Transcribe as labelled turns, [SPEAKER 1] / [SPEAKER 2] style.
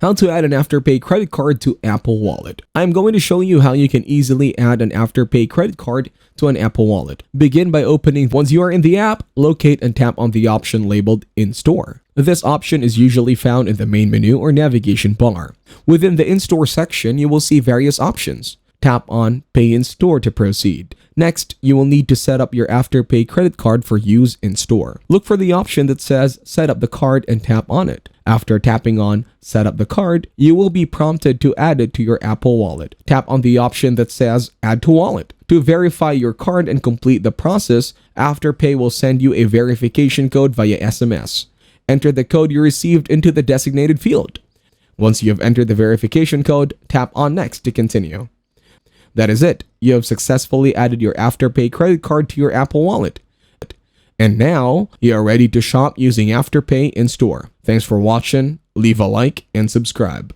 [SPEAKER 1] How to add an Afterpay credit card to Apple Wallet. I'm going to show you how you can easily add an Afterpay credit card to an Apple Wallet. Begin by opening. Once you are in the app, locate and tap on the option labeled In-Store. This option is usually found in the main menu or navigation bar. Within the In-Store section, you will see various options. Tap on Pay in Store to proceed. Next, you will need to set up your Afterpay credit card for use in store. Look for the option that says Set up the card and tap on it. After tapping on Set up the card, you will be prompted to add it to your Apple Wallet. Tap on the option that says Add to Wallet. To verify your card and complete the process, Afterpay will send you a verification code via SMS. Enter the code you received into the designated field. Once you have entered the verification code, tap on Next to continue. That is it. You have successfully added your Afterpay credit card to your Apple Wallet. And now, you are ready to shop using Afterpay in store. Thanks for watching, leave a like, and subscribe.